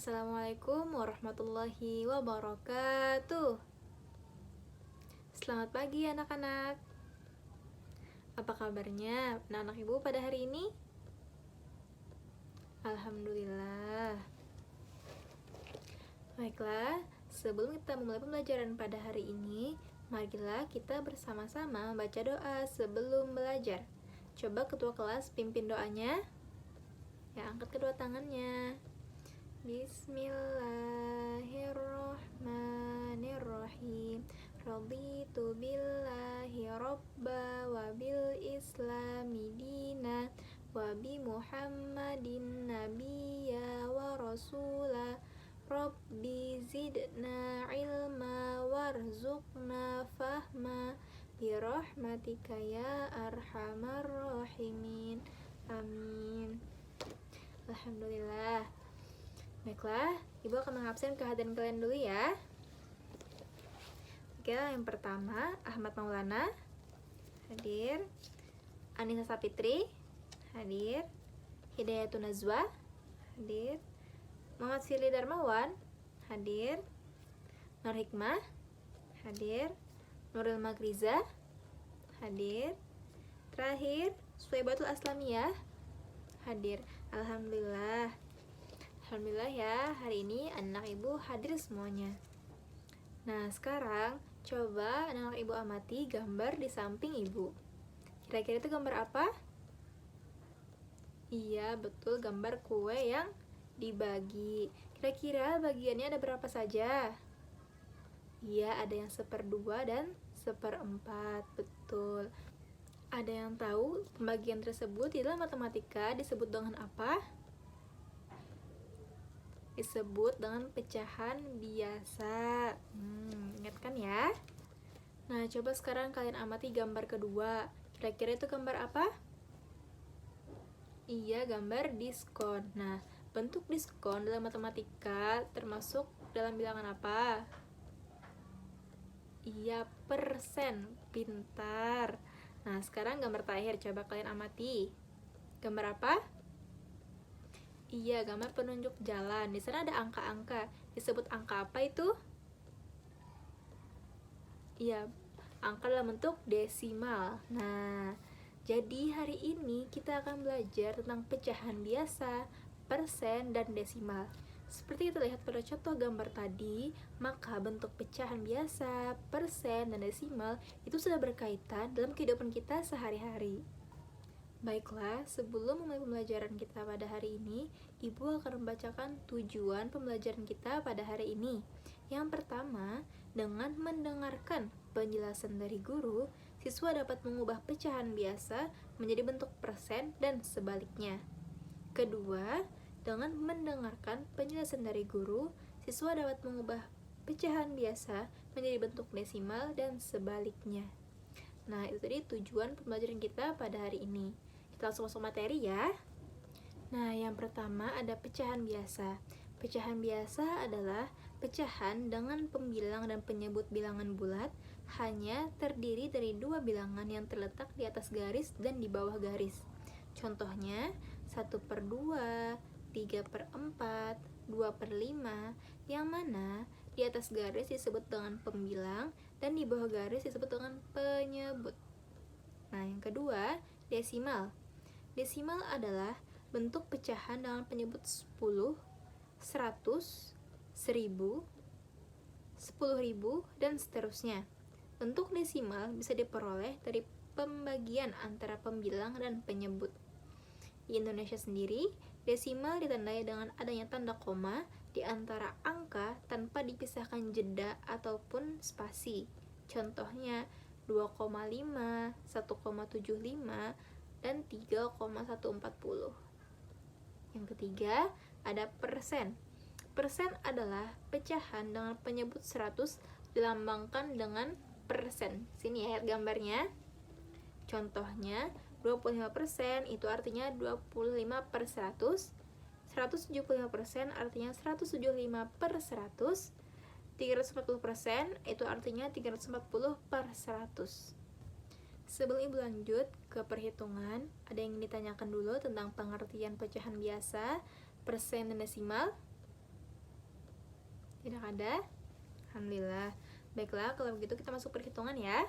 Assalamualaikum warahmatullahi wabarakatuh. Selamat pagi anak-anak. Apa kabarnya anak-anak ibu pada hari ini? Alhamdulillah. Baiklah, sebelum kita memulai pembelajaran pada hari ini, marilah kita bersama-sama membaca doa sebelum belajar. Coba ketua kelas pimpin doanya. Ya, angkat kedua tangannya. Bismillahirrahmanirrahim. Raditu billahi robba wa bil islami dina wa bi muhammadin nabiyya wa rasula. Rabbi zidna ilma warzuqna fahma birahmatika ya arhamar rahimin. Amin. Alhamdulillah. Baiklah, ibu akan mengabsen kehadiran kalian dulu ya. Oke, yang pertama Ahmad Maulana hadir, Anissa Sapitri hadir, Hidayatun Nazwa hadir, Muhammad Firly Darmawan hadir, Nur Hikmah hadir, Nuril Magriza hadir, terakhir Suwaibatul Aslamiyah hadir. Alhamdulillah. Alhamdulillah ya, hari ini anak ibu hadir semuanya. Nah, sekarang coba anak ibu amati gambar di samping ibu. Kira-kira itu gambar apa? Iya, betul, gambar kue yang dibagi. Kira-kira bagiannya ada berapa saja? Iya, ada yang 1/2 dan 1/4, betul. Ada yang tahu pembagian tersebut di dalam matematika disebut dengan apa? Disebut dengan pecahan biasa. Ingatkan ya. Nah, coba sekarang kalian amati gambar kedua. Kira-kira itu gambar apa? Iya, gambar diskon. Nah, bentuk diskon dalam matematika termasuk dalam bilangan apa? Iya, persen. Pintar. Nah, sekarang gambar terakhir, coba kalian amati. Gambar apa? Iya, gambar penunjuk jalan. Di sana ada angka-angka. Disebut angka apa itu? Iya, angka dalam bentuk desimal. Nah, jadi hari ini kita akan belajar tentang pecahan biasa, persen, dan desimal. Seperti kita lihat pada contoh gambar tadi, maka bentuk pecahan biasa, persen, dan desimal itu sudah berkaitan dalam kehidupan kita sehari-hari. Baiklah, sebelum memulai pembelajaran kita pada hari ini, Ibu akan membacakan tujuan pembelajaran kita pada hari ini. Yang pertama, dengan mendengarkan penjelasan dari guru, siswa dapat mengubah pecahan biasa menjadi bentuk persen dan sebaliknya. Kedua, dengan mendengarkan penjelasan dari guru, siswa dapat mengubah pecahan biasa menjadi bentuk desimal dan sebaliknya. Nah, itu tadi tujuan pembelajaran kita pada hari ini. Kita langsung masuk materi ya. Nah, yang pertama ada pecahan biasa. Pecahan biasa adalah pecahan dengan pembilang dan penyebut bilangan bulat hanya terdiri dari 2 bilangan yang terletak di atas garis dan di bawah garis. Contohnya 1/2, 3/4, 2/5, yang mana di atas garis disebut dengan pembilang dan di bawah garis disebut dengan penyebut. Nah, yang kedua, desimal. Desimal adalah bentuk pecahan dengan penyebut 10, 100, 1000, 10.000, dan seterusnya. Bentuk desimal bisa diperoleh dari pembagian antara pembilang dan penyebut. Di Indonesia sendiri, desimal ditandai dengan adanya tanda koma di antara angka tanpa dipisahkan jeda ataupun spasi. Contohnya 2,5, 1,75, dan 3,140. Yang ketiga, ada persen. Persen adalah pecahan dengan penyebut 100 dilambangkan dengan persen. Sini ya gambarnya. Contohnya 25% itu artinya 25/100, 175% artinya 175/100, 340% itu artinya 340/100. Sebelum ibu lanjut ke perhitungan, ada yang ditanyakan dulu tentang pengertian pecahan biasa, persen, dan desimal? Tidak ada? Alhamdulillah. Baiklah, kalau begitu kita masuk perhitungan ya.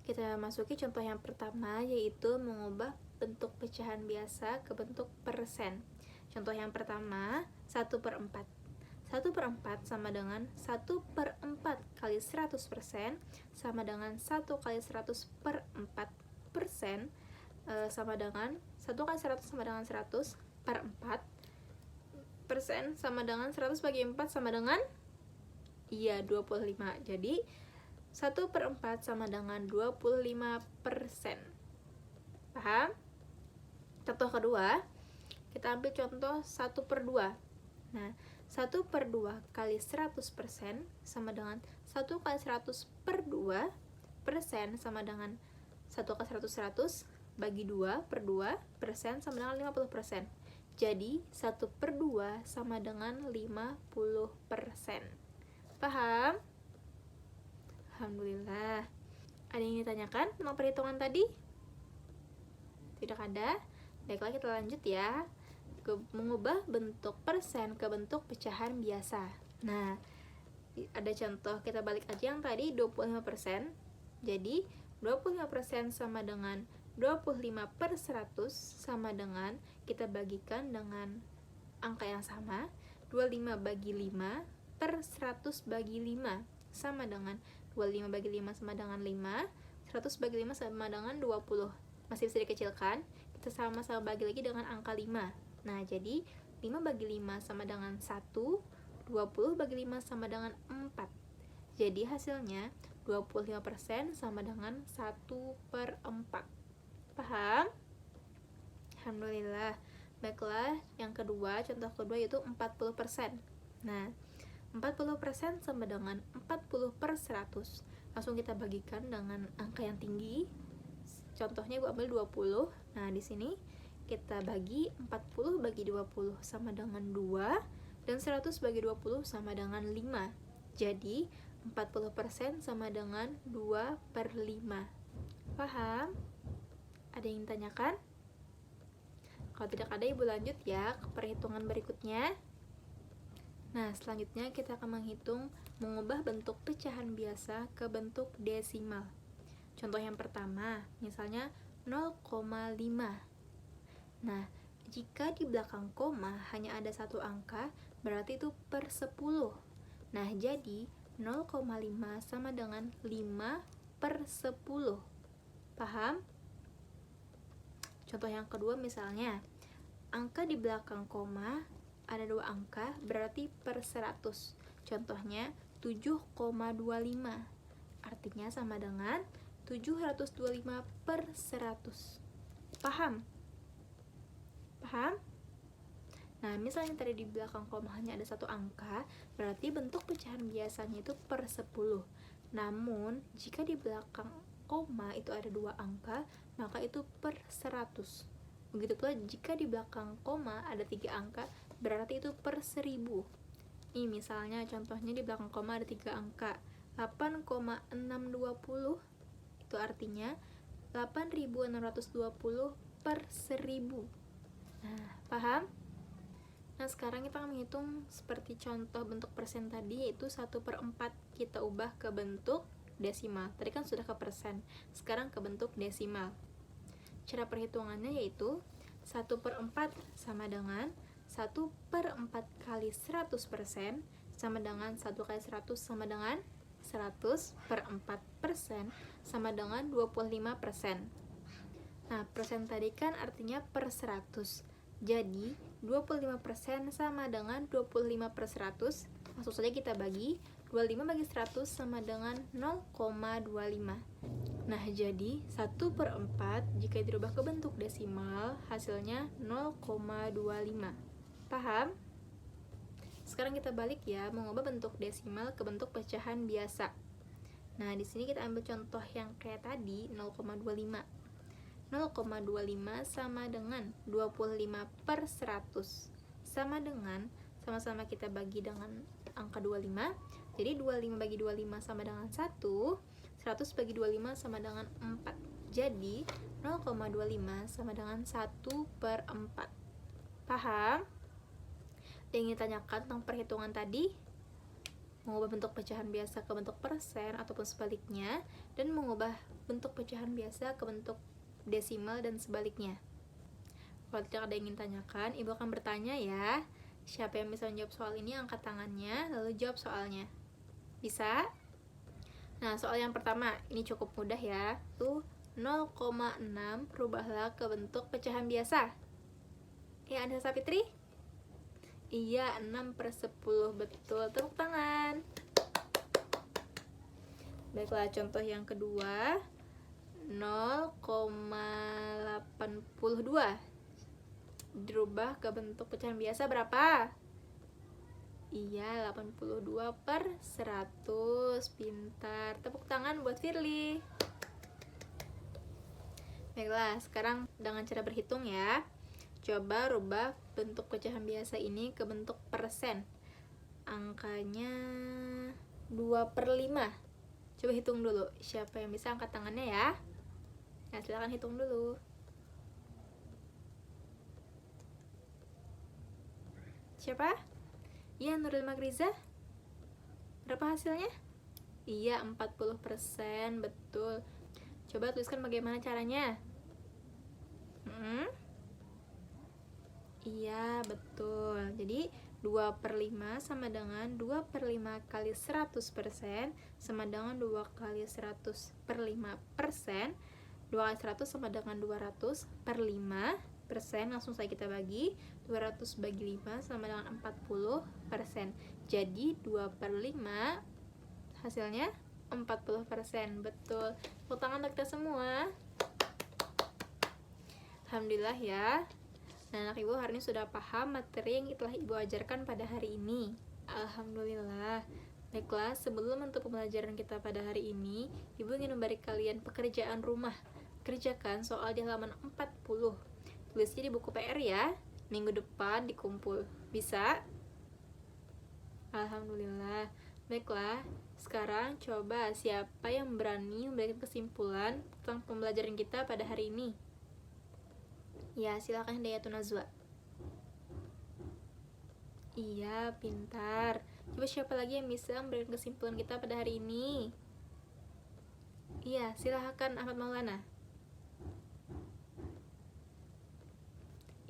Kita masuki contoh yang pertama, yaitu mengubah bentuk pecahan biasa ke bentuk persen. Contoh yang pertama, 1/4. 1/4 sama dengan 1/4 kali 100% sama dengan 1 kali 100/4% sama dengan 1 kali 100 sama dengan 100/4 persen sama dengan 100 bagi 4 sama dengan 25. Jadi 1/4 sama dengan 25%. Paham? Contoh kedua, kita ambil contoh 1/2. Nah, 1/2 kali 100% sama dengan 1 kali 100/2 persen sama dengan 1 kali 100 bagi 2/2 persen sama dengan 50%. Jadi 1/2 sama dengan 50%. Paham? Alhamdulillah. Ada yang ditanyakan tentang perhitungan tadi? Tidak ada? Baiklah, kita lanjut ya. Mengubah bentuk persen ke bentuk pecahan biasa. Nah, ada contoh, kita balik aja yang tadi 25%. Jadi 25% sama dengan 25/100 sama dengan kita bagikan dengan angka yang sama, 25 bagi 5 per 100 bagi 5 sama dengan 25 bagi 5 sama dengan 5, 100 bagi 5 sama dengan 20. Masih bisa dikecilkan, kita sama-sama bagi lagi dengan angka 5. Nah, jadi 5 bagi 5 sama dengan 1, 20 bagi 5 sama dengan 4. Jadi hasilnya 25% sama dengan 1/4. Paham? Alhamdulillah. Baiklah, yang kedua, contoh kedua yaitu 40%. Nah, 40% sama dengan 40/100. Langsung kita bagikan dengan angka yang tinggi. Contohnya Ibu ambil 20. Nah, di sini kita bagi 40 bagi 20 sama dengan 2 dan 100 bagi 20 sama dengan 5. Jadi 40% sama dengan 2/5. Paham? Ada yang ditanyakan? Kalau tidak ada, Ibu lanjut ya ke perhitungan berikutnya. Nah, selanjutnya kita akan menghitung mengubah bentuk pecahan biasa ke bentuk desimal. Contoh yang pertama, misalnya 0,5. Nah, jika di belakang koma hanya ada satu angka, berarti itu per 10. Nah, jadi 0,5 sama dengan 5/10. Paham? Contoh yang kedua misalnya, angka di belakang koma ada dua angka, berarti per 100. Contohnya 7,25. Artinya sama dengan 725/100. Paham? Paham? Nah, misalnya tadi di belakang koma hanya ada satu angka, berarti bentuk pecahan biasanya itu per 10. Namun, jika di belakang koma itu ada dua angka, maka itu per 100. Begitu pula jika di belakang koma ada 3 angka, berarti itu per 1000. Ini misalnya contohnya di belakang koma ada 3 angka, 8,620, itu artinya 8.620/1000. Nah, paham? Nah, sekarang kita akan menghitung seperti contoh bentuk persen tadi, yaitu 1/4 kita ubah ke bentuk desimal. Tadi kan sudah ke persen, sekarang ke bentuk desimal. Cara perhitungannya yaitu 1/4 sama dengan 1/4 kali 100% sama dengan 1 kali 100 sama dengan 100/4% sama dengan 25%. Nah, persen tadi kan artinya per 100. Jadi 25% sama dengan 25/100. Langsung saja kita bagi. 25 bagi 100 sama dengan 0,25. Nah, jadi 1/4 jika dirubah ke bentuk desimal, hasilnya 0,25. Paham? Sekarang kita balik ya, mengubah bentuk desimal ke bentuk pecahan biasa. Nah, di sini kita ambil contoh yang kayak tadi, 0,25. 0,25 sama dengan 25/100. Sama dengan, sama-sama kita bagi dengan angka 25. Jadi 25 bagi 25 sama dengan 1, 100 bagi 25 sama dengan 4. Jadi 0,25 sama dengan 1/4. Paham? Yang ingin ditanyakan tentang perhitungan tadi? mengubah bentuk pecahan biasa ke bentuk persen ataupun sebaliknya, dan mengubah bentuk pecahan biasa ke bentuk desimal dan sebaliknya. Kalau tidak ada yang ingin tanyakan, Ibu akan bertanya ya. Siapa yang bisa menjawab soal ini, angkat tangannya, lalu jawab soalnya. Bisa? Nah, soal yang pertama, ini cukup mudah ya. Tuh, 0,6 rubahlah ke bentuk pecahan biasa. Ya, Anissa Fitri? Iya, 6/10, betul. Tepuk tangan. Baiklah, contoh yang kedua, 0,82 dirubah ke bentuk pecahan biasa berapa? Iya, 82/100. Pintar. Tepuk tangan buat Firly. Baiklah, sekarang dengan cara berhitung ya. Coba rubah bentuk pecahan biasa ini ke bentuk persen. Angkanya 2/5. Coba hitung dulu. Siapa yang bisa angkat tangannya ya? Nah, silakan hitung dulu. Siapa? Iya, Nurul Magriza. Berapa hasilnya? Iya, 40%, betul. Coba tuliskan bagaimana caranya. Iya, betul. Jadi 2/5 sama dengan 2/5 kali 100% sama dengan 2 kali 100/5%. 2 kali 100 sama dengan 200/5%. Langsung saja kita bagi. 200 bagi 5 sama dengan 40%. Jadi 2/5 hasilnya 40%. Betul. Tepuk tangan untuk kita semua. Alhamdulillah ya. Nah, anak Ibu hari ini sudah paham materi yang telah Ibu ajarkan pada hari ini. Alhamdulillah. Baiklah, sebelum menutup pembelajaran kita pada hari ini, Ibu ingin memberi kalian pekerjaan rumah. Kerjakan soal di halaman 40. Tulisnya di buku PR ya. Minggu depan dikumpul. Bisa? Alhamdulillah. Baiklah, sekarang coba siapa yang berani memberikan kesimpulan tentang pembelajaran kita pada hari ini? Ya, silakan Hidayatun Nazwa. Iya, pintar. Coba siapa lagi yang bisa memberikan kesimpulan kita pada hari ini? Iya, silakan Ahmad Maulana.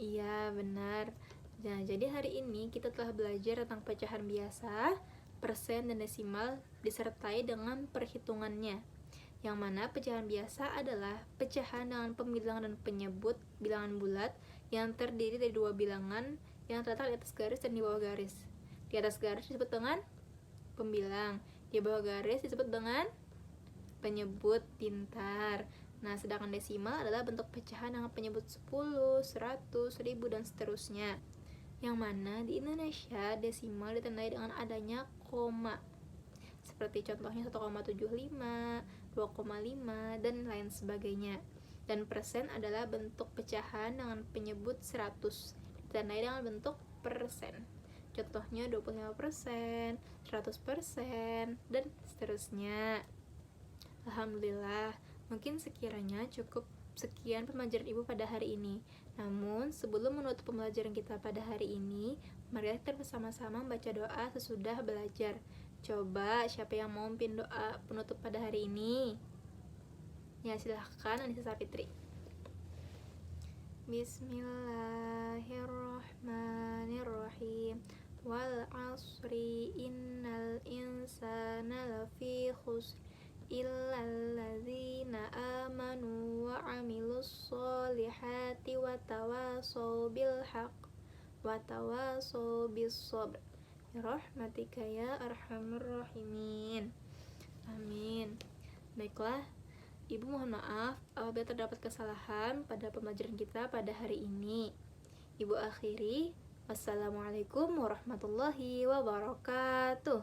Iya, benar. Nah, jadi hari ini kita telah belajar tentang pecahan biasa, persen, dan desimal disertai dengan perhitungannya. Yang mana pecahan biasa adalah pecahan dengan pembilangan dan penyebut bilangan bulat yang terdiri dari dua bilangan yang terletak di atas garis dan di bawah garis. Di atas garis disebut dengan pembilang, di bawah garis disebut dengan penyebut. Pintar. Nah, sedangkan desimal adalah bentuk pecahan dengan penyebut 10, 100, 1000, dan seterusnya. Yang mana di Indonesia desimal ditandai dengan adanya koma. Seperti contohnya 1,75, 2,5, dan lain sebagainya. Dan persen adalah bentuk pecahan dengan penyebut 100, ditandai dengan bentuk persen. Contohnya 25%, 100%, dan seterusnya. Alhamdulillah, mungkin sekiranya cukup sekian pembelajaran Ibu pada hari ini. Namun, sebelum menutup pembelajaran kita pada hari ini, mari kita bersama-sama membaca doa sesudah belajar. Coba, siapa yang mau memimpin doa penutup pada hari ini? Ya, silahkan Anissa Fitri. Bismillahirrahmanirrahim. Wal asri innal insana lafi khusr illal ladzina amanu wa amilus solihati wa tawasaw bil haqq wa tawasaw bis sabr. Rahmatika ya arhamar rahimin. Amin. Baiklah, Ibu mohon maaf apabila terdapat kesalahan pada pembelajaran kita pada hari ini. Ibu akhiri. Wassalamualaikum warahmatullahi wabarakatuh.